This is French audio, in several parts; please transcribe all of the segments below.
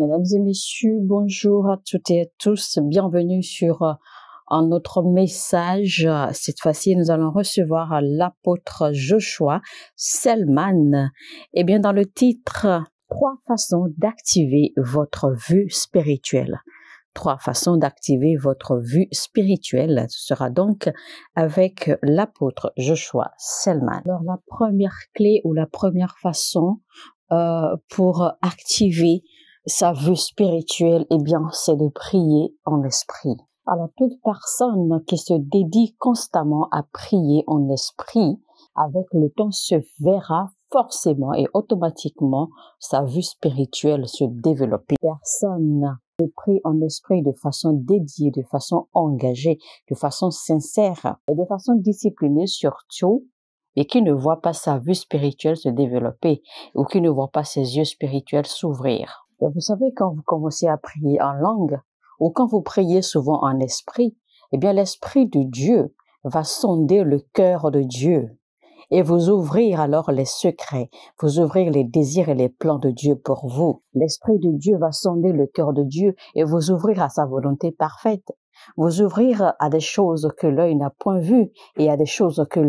Mesdames et messieurs, bonjour à toutes et à tous. Bienvenue sur un autre message. Cette fois-ci, nous allons recevoir l'apôtre Joshua Selman. Eh bien, dans le titre, 3 façons d'activer votre vue spirituelle. 3 façons d'activer votre vue spirituelle. Ce sera donc avec l'apôtre Joshua Selman. Alors, la première clé ou la première façon pour activer sa vue spirituelle, eh bien, c'est de prier en esprit. Alors, toute personne qui se dédie constamment à prier en esprit, avec le temps se verra forcément et automatiquement sa vue spirituelle se développer. Personne ne prie en esprit de façon dédiée, de façon engagée, de façon sincère et de façon disciplinée surtout, et qui ne voit pas sa vue spirituelle se développer ou qui ne voit pas ses yeux spirituels s'ouvrir. Et vous savez, quand vous commencez à prier en langue ou quand vous priez souvent en esprit, eh bien l'Esprit de Dieu va sonder le cœur de Dieu et vous ouvrir alors les secrets, vous ouvrir les désirs et les plans de Dieu pour vous. L'Esprit de Dieu va sonder le cœur de Dieu et vous ouvrir à sa volonté parfaite. Vous ouvrir à des choses que l'œil n'a point vues et à des choses que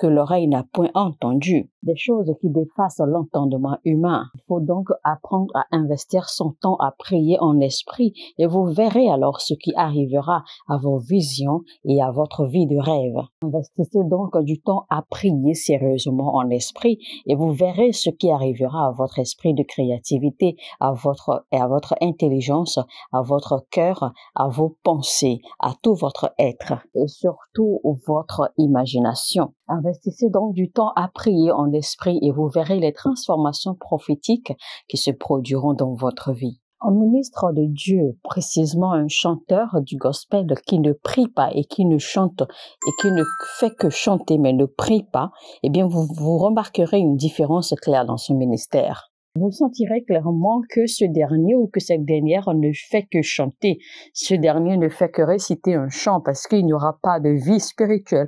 l'oreille n'a point entendues, des choses qui dépassent l'entendement humain. Il faut donc apprendre à investir son temps à prier en esprit et vous verrez alors ce qui arrivera à vos visions et à votre vie de rêve. Investissez donc du temps à prier sérieusement en esprit et vous verrez ce qui arrivera à votre esprit de créativité, à votre intelligence, à votre cœur, à vos pensées, à tout votre être et surtout votre imagination. Investissez donc du temps à prier en esprit et vous verrez les transformations prophétiques qui se produiront dans votre vie. Un ministre de Dieu, précisément un chanteur du gospel qui ne prie pas et qui ne chante et qui ne fait que chanter mais ne prie pas, eh bien vous remarquerez une différence claire dans son ministère. Vous sentirez clairement que ce dernier ou que cette dernière ne fait que chanter. Ce dernier ne fait que réciter un chant parce qu'il n'y aura pas de vie spirituelle.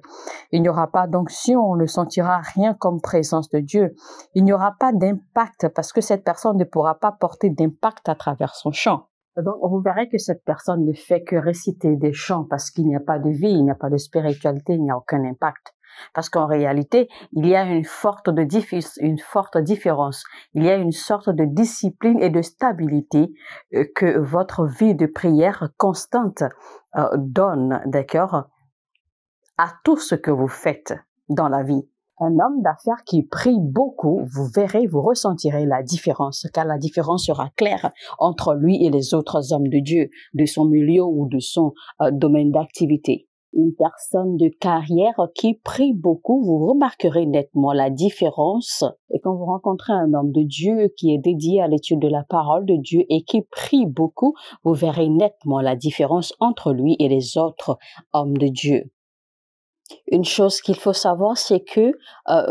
Il n'y aura pas d'onction, on ne sentira rien comme présence de Dieu. Il n'y aura pas d'impact parce que cette personne ne pourra pas porter d'impact à travers son chant. Donc, vous verrez que cette personne ne fait que réciter des chants parce qu'il n'y a pas de vie, il n'y a pas de spiritualité, il n'y a aucun impact. Parce qu'en réalité, il y a une forte différence. Il y a une sorte de discipline et de stabilité que votre vie de prière constante donne, d'accord, à tout ce que vous faites dans la vie. Un homme d'affaires qui prie beaucoup, vous verrez, vous ressentirez la différence, car la différence sera claire entre lui et les autres hommes de Dieu, de son milieu ou de son domaine d'activité. Une personne de carrière qui prie beaucoup, vous remarquerez nettement la différence. Et quand vous rencontrez un homme de Dieu qui est dédié à l'étude de la parole de Dieu et qui prie beaucoup, vous verrez nettement la différence entre lui et les autres hommes de Dieu. Une chose qu'il faut savoir, c'est que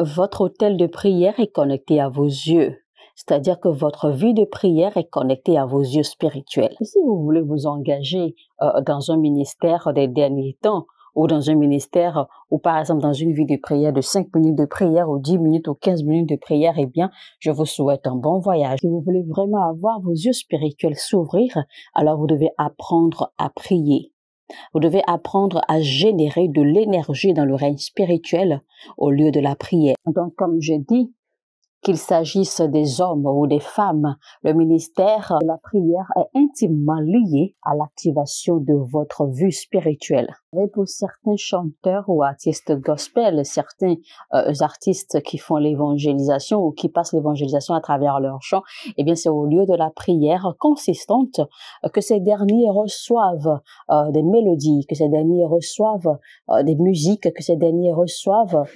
votre autel de prière est connecté à vos yeux. C'est-à-dire que votre vie de prière est connectée à vos yeux spirituels. Si vous voulez vous engager dans un ministère des derniers temps, ou dans un ministère, ou par exemple dans une vie de prière de 5 minutes de prière, ou 10 minutes, ou 15 minutes de prière, eh bien, je vous souhaite un bon voyage. Si vous voulez vraiment avoir vos yeux spirituels s'ouvrir, alors vous devez apprendre à prier. Vous devez apprendre à générer de l'énergie dans le règne spirituel au lieu de la prière. Donc, comme je dis, qu'il s'agisse des hommes ou des femmes, le ministère de la prière est intimement lié à l'activation de votre vue spirituelle. Et pour certains chanteurs ou artistes gospel, certains artistes qui font l'évangélisation ou qui passent l'évangélisation à travers leurs chants, eh bien c'est au lieu de la prière consistante que ces derniers reçoivent des mélodies, que ces derniers reçoivent des musiques, que ces derniers reçoivent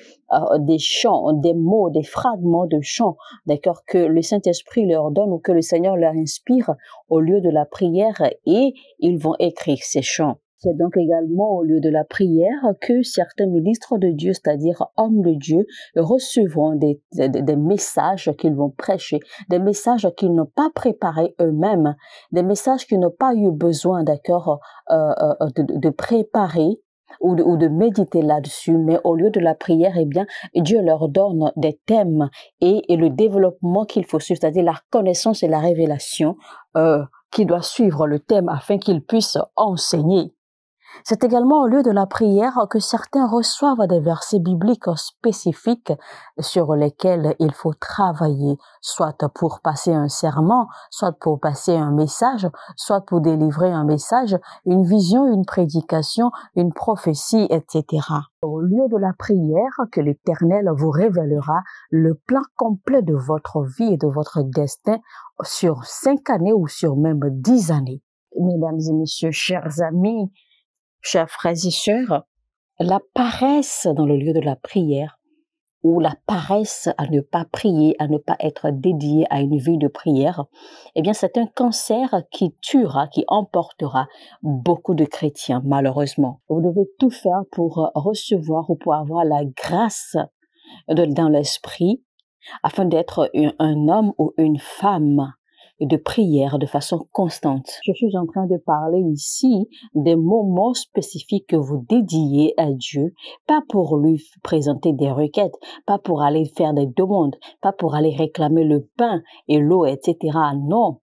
des chants, des mots, des fragments de chants, d'accord, que le Saint-Esprit leur donne ou que le Seigneur leur inspire au lieu de la prière et ils vont écrire ces chants. C'est donc également au lieu de la prière que certains ministres de Dieu, c'est-à-dire hommes de Dieu, recevront des messages qu'ils vont prêcher, des messages qu'ils n'ont pas préparés eux-mêmes, des messages qu'ils n'ont pas eu besoin, d'accord, de préparer ou de méditer là-dessus, mais au lieu de la prière, eh bien, Dieu leur donne des thèmes et le développement qu'il faut suivre, c'est-à-dire la connaissance et la révélation qui doit suivre le thème afin qu'il puisse enseigner. C'est également au lieu de la prière que certains reçoivent des versets bibliques spécifiques sur lesquels il faut travailler, soit pour passer un serment, soit pour passer un message, soit pour délivrer un message, une vision, une prédication, une prophétie, etc. Au lieu de la prière, que l'Éternel vous révélera le plan complet de votre vie et de votre destin sur 5 années ou sur même 10 années. Mesdames et messieurs, chers amis, chers frères et sœurs, la paresse dans le lieu de la prière ou la paresse à ne pas prier, à ne pas être dédié à une vie de prière, eh bien c'est un cancer qui tuera, qui emportera beaucoup de chrétiens, malheureusement. Vous devez tout faire pour recevoir ou pour avoir la grâce dans l'esprit afin d'être un homme ou une femme de prière de façon constante. Je suis en train de parler ici des moments spécifiques que vous dédiez à Dieu, pas pour lui présenter des requêtes, pas pour aller faire des demandes, pas pour aller réclamer le pain et l'eau, etc. Non.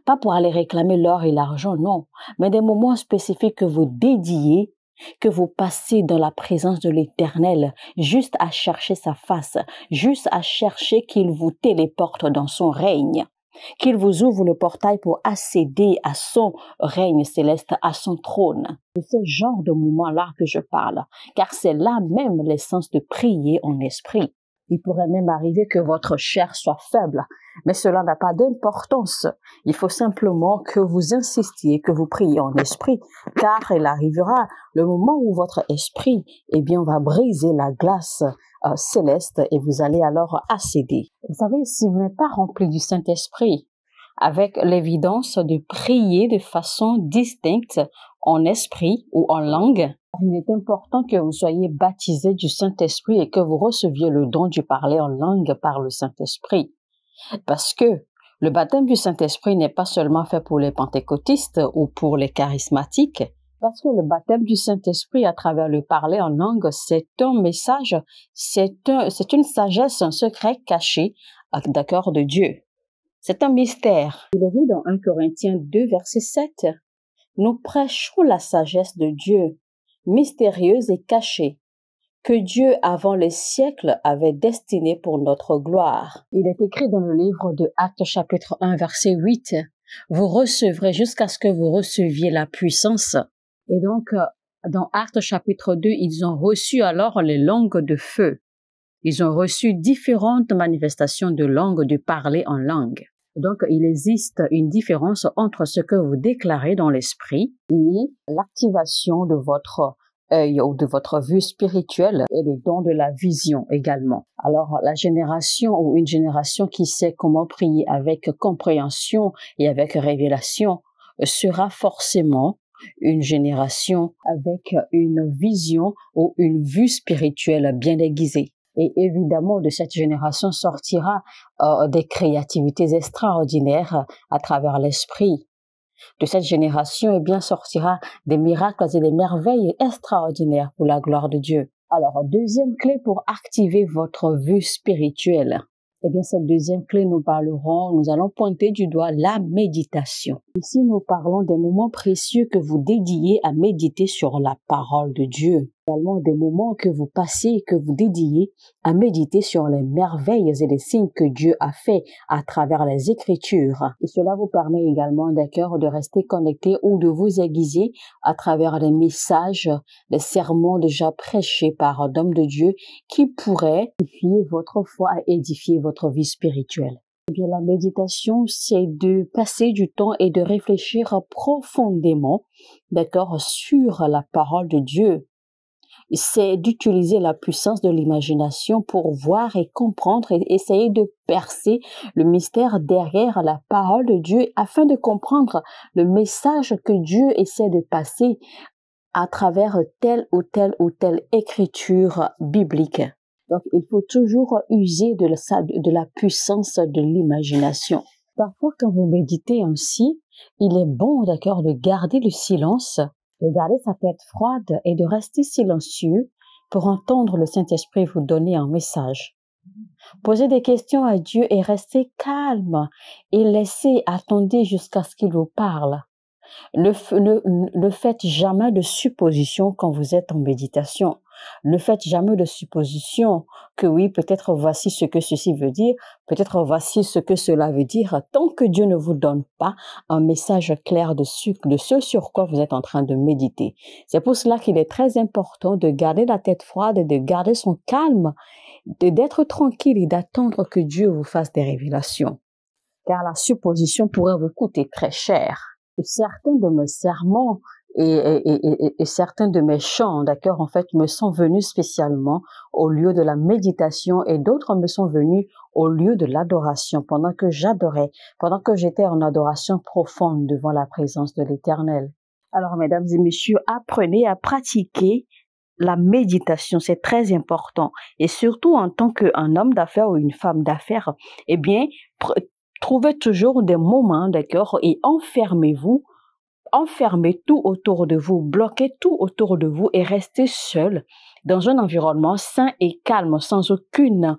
Pas pour aller réclamer l'or et l'argent, non. Mais des moments spécifiques que vous dédiez, que vous passez dans la présence de l'Éternel, juste à chercher sa face, juste à chercher qu'il vous téléporte dans son règne, qu'il vous ouvre le portail pour accéder à son règne céleste, à son trône. C'est ce genre de moment-là que je parle, car c'est là même l'essence de prier en esprit. Il pourrait même arriver que votre chair soit faible, mais cela n'a pas d'importance. Il faut simplement que vous insistiez, que vous priez en esprit, car il arrivera le moment où votre esprit, va briser la glace céleste et vous allez alors accéder. Vous savez, si vous n'êtes pas rempli du Saint-Esprit, avec l'évidence de prier de façon distincte en esprit ou en langue, il est important que vous soyez baptisé du Saint-Esprit et que vous receviez le don du parler en langue par le Saint-Esprit. Parce que le baptême du Saint-Esprit n'est pas seulement fait pour les pentecôtistes ou pour les charismatiques, parce que le baptême du Saint-Esprit à travers le parler en langue, c'est un message, c'est une sagesse, un secret caché, d'accord, de Dieu. C'est un mystère. Il est dit dans 1 Corinthiens 2, verset 7, « Nous prêchons la sagesse de Dieu, mystérieuse et cachée, que Dieu avant les siècles avait destinée pour notre gloire. » Il est écrit dans le livre de Actes chapitre 1, verset 8, « Vous recevrez jusqu'à ce que vous receviez la puissance. » Et donc, dans Actes chapitre 2, ils ont reçu alors les langues de feu. Ils ont reçu différentes manifestations de langue, de parler en langue. Donc, il existe une différence entre ce que vous déclarez dans l'esprit et l'activation de votre œil ou de votre vue spirituelle et le don de la vision également. Alors, la génération ou une génération qui sait comment prier avec compréhension et avec révélation sera forcément une génération avec une vision ou une vue spirituelle bien aiguisée. Et évidemment, de cette génération sortira des créativités extraordinaires à travers l'esprit. De cette génération, sortira des miracles et des merveilles extraordinaires pour la gloire de Dieu. Alors, deuxième clé pour activer votre vue spirituelle. Cette deuxième clé, nous allons pointer du doigt la méditation. Ici, nous parlons des moments précieux que vous dédiez à méditer sur la parole de Dieu. Également des moments que vous passez et que vous dédiez à méditer sur les merveilles et les signes que Dieu a fait à travers les Écritures. Et cela vous permet également, de rester connecté ou de vous aiguiser à travers les messages, les sermons déjà prêchés par d'hommes de Dieu qui pourraient édifier votre foi et édifier votre vie spirituelle. La méditation, c'est de passer du temps et de réfléchir profondément, sur la parole de Dieu. C'est d'utiliser la puissance de l'imagination pour voir et comprendre et essayer de percer le mystère derrière la parole de Dieu afin de comprendre le message que Dieu essaie de passer à travers telle ou telle écriture biblique. Donc, il faut toujours user de la puissance de l'imagination. Parfois, quand vous méditez ainsi, il est bon, de garder le silence, de garder sa tête froide et de rester silencieux pour entendre le Saint-Esprit vous donner un message. Posez des questions à Dieu et restez calme et laissez, attendez jusqu'à ce qu'il vous parle. Ne faites jamais de suppositions quand vous êtes en méditation. Ne faites jamais de suppositions que oui, peut-être voici ce que ceci veut dire, peut-être voici ce que cela veut dire, tant que Dieu ne vous donne pas un message clair de ce sur quoi vous êtes en train de méditer. C'est pour cela qu'il est très important de garder la tête froide et de garder son calme, d'être tranquille et d'attendre que Dieu vous fasse des révélations. Car la supposition pourrait vous coûter très cher. Certains de mes sermons et certains de mes chants, d'accord, en fait, me sont venus spécialement au lieu de la méditation et d'autres me sont venus au lieu de l'adoration pendant que j'adorais, pendant que j'étais en adoration profonde devant la présence de l'Éternel. Alors, mesdames et messieurs, apprenez à pratiquer la méditation, c'est très important. Et surtout en tant qu'un homme d'affaires ou une femme d'affaires, eh bien, trouvez toujours des moments, d'accord, et enfermez tout autour de vous, bloquez tout autour de vous et restez seul dans un environnement sain et calme, sans aucune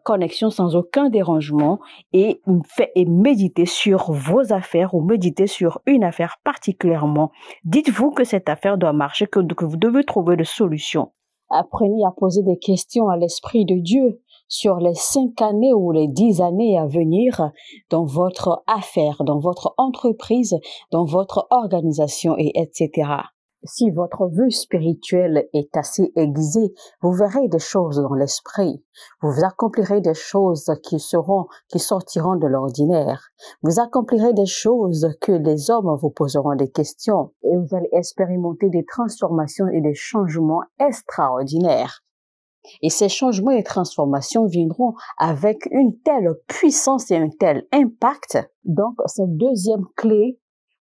connexion, sans aucun dérangement et méditez sur vos affaires ou méditez sur une affaire particulièrement. Dites-vous que cette affaire doit marcher, que vous devez trouver de solutions. Apprenez à poser des questions à l'Esprit de Dieu sur les 5 années ou les 10 années à venir dans votre affaire, dans votre entreprise, dans votre organisation et etc. Si votre vue spirituelle est assez aiguisée, vous verrez des choses dans l'esprit. Vous accomplirez des choses qui sortiront de l'ordinaire. Vous accomplirez des choses que les hommes vous poseront des questions et vous allez expérimenter des transformations et des changements extraordinaires. Et ces changements et transformations viendront avec une telle puissance et un tel impact. Donc, cette deuxième clé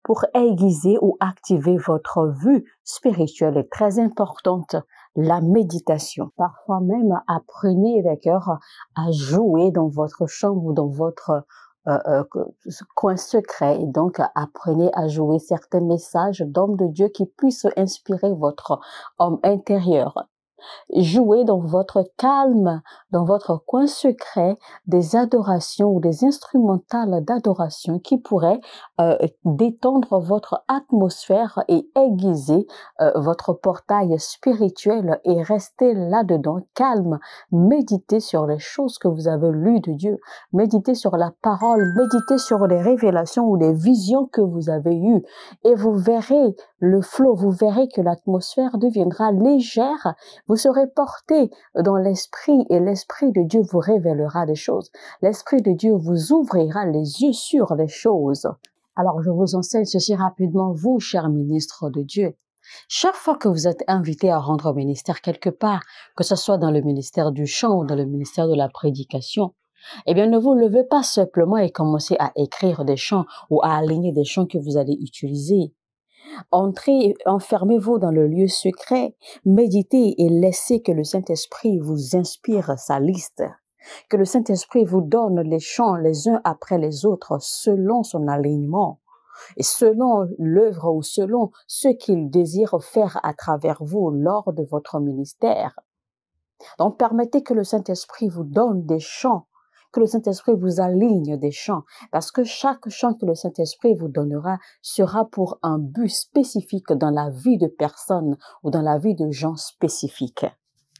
pour aiguiser ou activer votre vue spirituelle est très importante, la méditation. Parfois même, apprenez d'accord à jouer dans votre chambre ou dans votre coin secret. Et donc, apprenez à jouer certains messages d'hommes de Dieu qui puissent inspirer votre homme intérieur. Jouez dans votre calme, dans votre coin secret, des adorations ou des instrumentales d'adoration qui pourraient détendre votre atmosphère et aiguiser votre portail spirituel et rester là-dedans calme. Méditez sur les choses que vous avez lues de Dieu. Méditez sur la parole. Méditez sur les révélations ou les visions que vous avez eues. Et vous verrez le flot, vous verrez que l'atmosphère deviendra légère. Vous serez porté dans l'esprit et l'esprit de Dieu vous révélera des choses. L'esprit de Dieu vous ouvrira les yeux sur les choses. Alors, je vous enseigne ceci rapidement, vous, chers ministres de Dieu. Chaque fois que vous êtes invité à rendre ministère quelque part, que ce soit dans le ministère du chant ou dans le ministère de la prédication, eh bien, ne vous levez pas simplement et commencez à écrire des chants ou à aligner des chants que vous allez utiliser. Entrez, enfermez-vous dans le lieu secret, méditez et laissez que le Saint-Esprit vous inspire sa liste. Que le Saint-Esprit vous donne les chants les uns après les autres selon son alignement et selon l'œuvre ou selon ce qu'il désire faire à travers vous lors de votre ministère. Donc, permettez que le Saint-Esprit vous donne des chants, que le Saint-Esprit vous aligne des chants, parce que chaque chant que le Saint-Esprit vous donnera sera pour un but spécifique dans la vie de personnes ou dans la vie de gens spécifiques.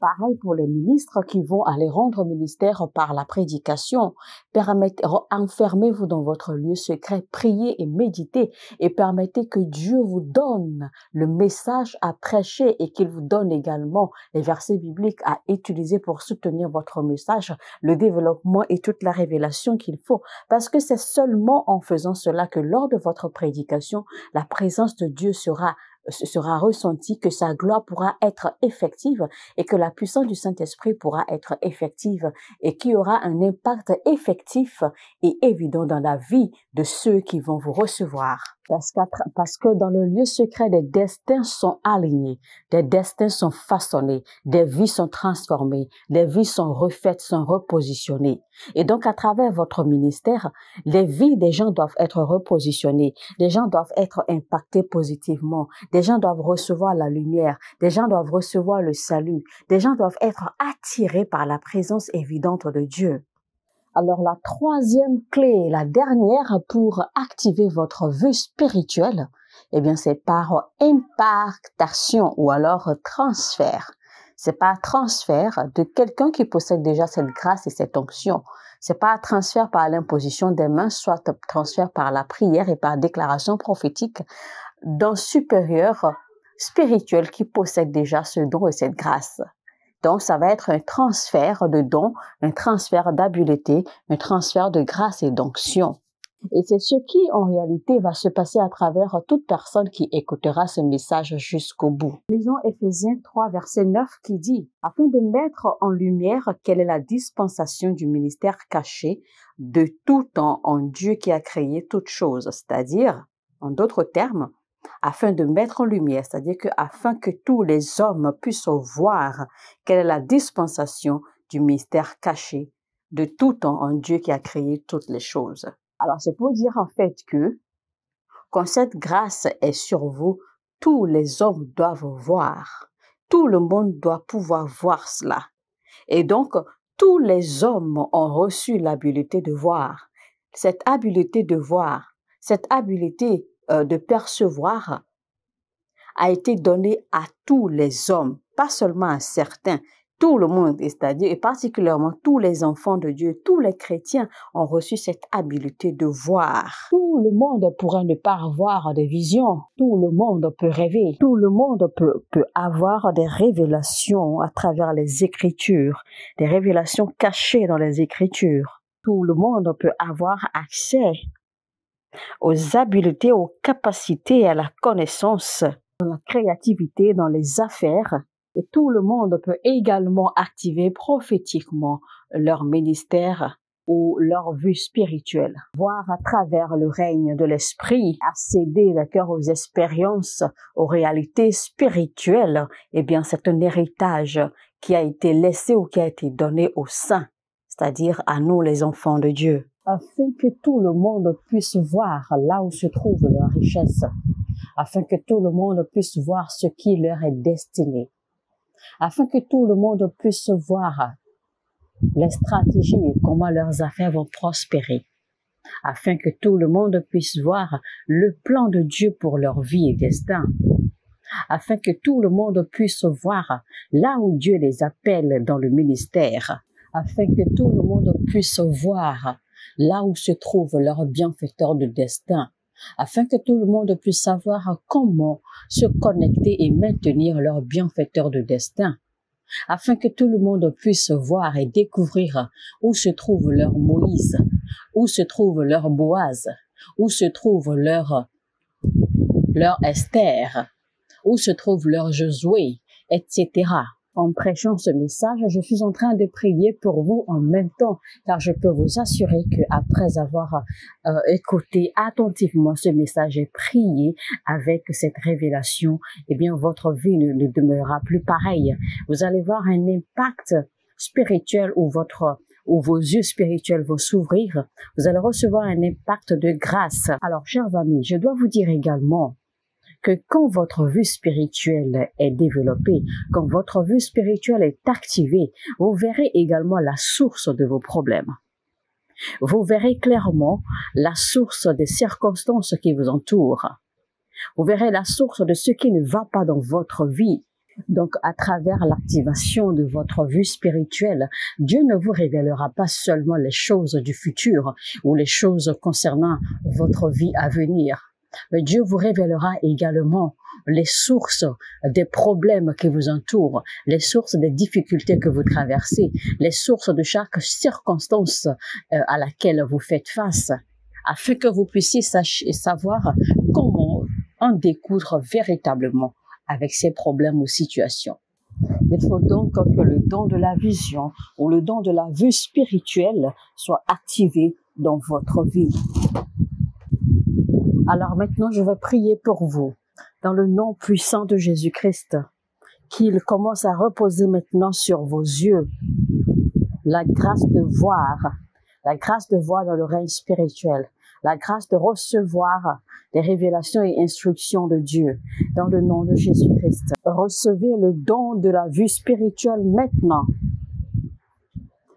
Pareil pour les ministres qui vont aller rendre ministère par la prédication. Enfermez-vous dans votre lieu secret, priez et méditez et permettez que Dieu vous donne le message à prêcher et qu'il vous donne également les versets bibliques à utiliser pour soutenir votre message, le développement et toute la révélation qu'il faut. Parce que c'est seulement en faisant cela que lors de votre prédication, la présence de Dieu sera ressenti, que sa gloire pourra être effective et que la puissance du Saint-Esprit pourra être effective et qu'il y aura un impact effectif et évident dans la vie de ceux qui vont vous recevoir. Parce que dans le lieu secret, des destins sont alignés, des destins sont façonnés, des vies sont transformées, des vies sont refaites, sont repositionnées. Et donc, à travers votre ministère, les vies des gens doivent être repositionnées, les gens doivent être impactés positivement, des gens doivent recevoir la lumière, des gens doivent recevoir le salut, des gens doivent être attirés par la présence évidente de Dieu. Alors la troisième clé, la dernière pour activer votre vue spirituelle, eh bien c'est par impartation ou alors transfert. C'est pas transfert de quelqu'un qui possède déjà cette grâce et cette onction. C'est pas transfert par l'imposition des mains, soit transfert par la prière et par déclaration prophétique d'un supérieur spirituel qui possède déjà ce don et cette grâce. Donc, ça va être un transfert de dons, un transfert d'habileté, un transfert de grâce et d'onction. Et c'est ce qui, en réalité, va se passer à travers toute personne qui écoutera ce message jusqu'au bout. Lisons Éphésiens 3, verset 9 qui dit « Afin de mettre en lumière quelle est la dispensation du ministère caché de tout temps en Dieu qui a créé toutes choses. » C'est-à-dire, en d'autres termes, afin de mettre en lumière, c'est-à-dire que afin que tous les hommes puissent voir quelle est la dispensation du mystère caché de tout temps en Dieu qui a créé toutes les choses. Alors, c'est pour dire en fait que quand cette grâce est sur vous, tous les hommes doivent voir. Tout le monde doit pouvoir voir cela. Et donc, tous les hommes ont reçu l'habileté de voir. Cette habileté de voir, cette habileté de percevoir a été donnée à tous les hommes, pas seulement à certains. Tout le monde, c'est-à-dire et particulièrement tous les enfants de Dieu, tous les chrétiens ont reçu cette habileté de voir. Tout le monde pourrait ne pas avoir des visions, tout le monde peut rêver, tout le monde peut avoir des révélations à travers les Écritures, des révélations cachées dans les Écritures. Tout le monde peut avoir accès aux habiletés, aux capacités, à la connaissance, à la créativité dans les affaires. Et tout le monde peut également activer prophétiquement leur ministère ou leur vue spirituelle. Voir à travers le règne de l'esprit, accéder d'accord aux expériences, aux réalités spirituelles, eh bien c'est un héritage qui a été laissé ou qui a été donné aux saints, c'est-à-dire à nous les enfants de Dieu, afin que tout le monde puisse voir là où se trouve leur richesse, afin que tout le monde puisse voir ce qui leur est destiné, afin que tout le monde puisse voir les stratégies et comment leurs affaires vont prospérer, afin que tout le monde puisse voir le plan de Dieu pour leur vie et destin, afin que tout le monde puisse voir là où Dieu les appelle dans le ministère, afin que tout le monde puisse voir là où se trouve leur bienfaiteur de destin, afin que tout le monde puisse savoir comment se connecter et maintenir leur bienfaiteur de destin, afin que tout le monde puisse voir et découvrir où se trouve leur Moïse, où se trouve leur Boaz, où se trouve leur Esther, où se trouve leur Josué, etc. En prêchant ce message, je suis en train de prier pour vous en même temps, car je peux vous assurer que après avoir écouté attentivement ce message et prié avec cette révélation, eh bien votre vie ne demeurera plus pareille. Vous allez voir un impact spirituel où vos yeux spirituels vont s'ouvrir. Vous allez recevoir un impact de grâce. Alors, chers amis, je dois vous dire également que quand votre vue spirituelle est développée, quand votre vue spirituelle est activée, vous verrez également la source de vos problèmes. Vous verrez clairement la source des circonstances qui vous entourent. Vous verrez la source de ce qui ne va pas dans votre vie. Donc, à travers l'activation de votre vue spirituelle, Dieu ne vous révélera pas seulement les choses du futur ou les choses concernant votre vie à venir. Mais Dieu vous révélera également les sources des problèmes qui vous entourent, les sources des difficultés que vous traversez, les sources de chaque circonstance à laquelle vous faites face, afin que vous puissiez savoir comment en découdre véritablement avec ces problèmes ou situations. Il faut donc que le don de la vision ou le don de la vue spirituelle soit activé dans votre vie. Alors maintenant, je vais prier pour vous, dans le nom puissant de Jésus-Christ, qu'il commence à reposer maintenant sur vos yeux la grâce de voir dans le règne spirituel, la grâce de recevoir les révélations et instructions de Dieu dans le nom de Jésus-Christ. Recevez le don de la vue spirituelle maintenant.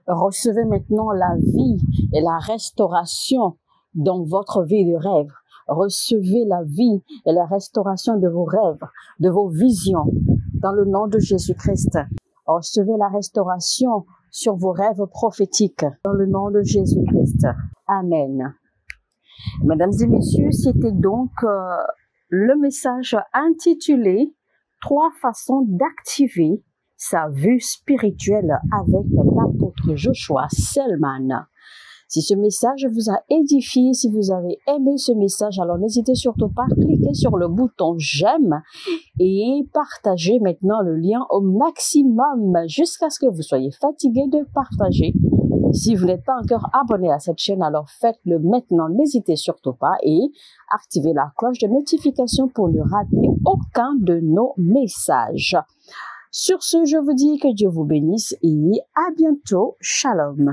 Recevez maintenant la vie et la restauration dans votre vie de rêve. Recevez la vie et la restauration de vos rêves, de vos visions, dans le nom de Jésus-Christ. Recevez la restauration sur vos rêves prophétiques, dans le nom de Jésus-Christ. Amen. Mesdames et messieurs, c'était donc le message intitulé « 3 façons d'activer sa vue spirituelle avec l'apôtre Joshua Selman ». Si ce message vous a édifié, si vous avez aimé ce message, alors n'hésitez surtout pas à cliquer sur le bouton j'aime et partagez maintenant le lien au maximum jusqu'à ce que vous soyez fatigué de partager. Si vous n'êtes pas encore abonné à cette chaîne, alors faites-le maintenant, n'hésitez surtout pas et activez la cloche de notification pour ne rater aucun de nos messages. Sur ce, je vous dis que Dieu vous bénisse et à bientôt. Shalom.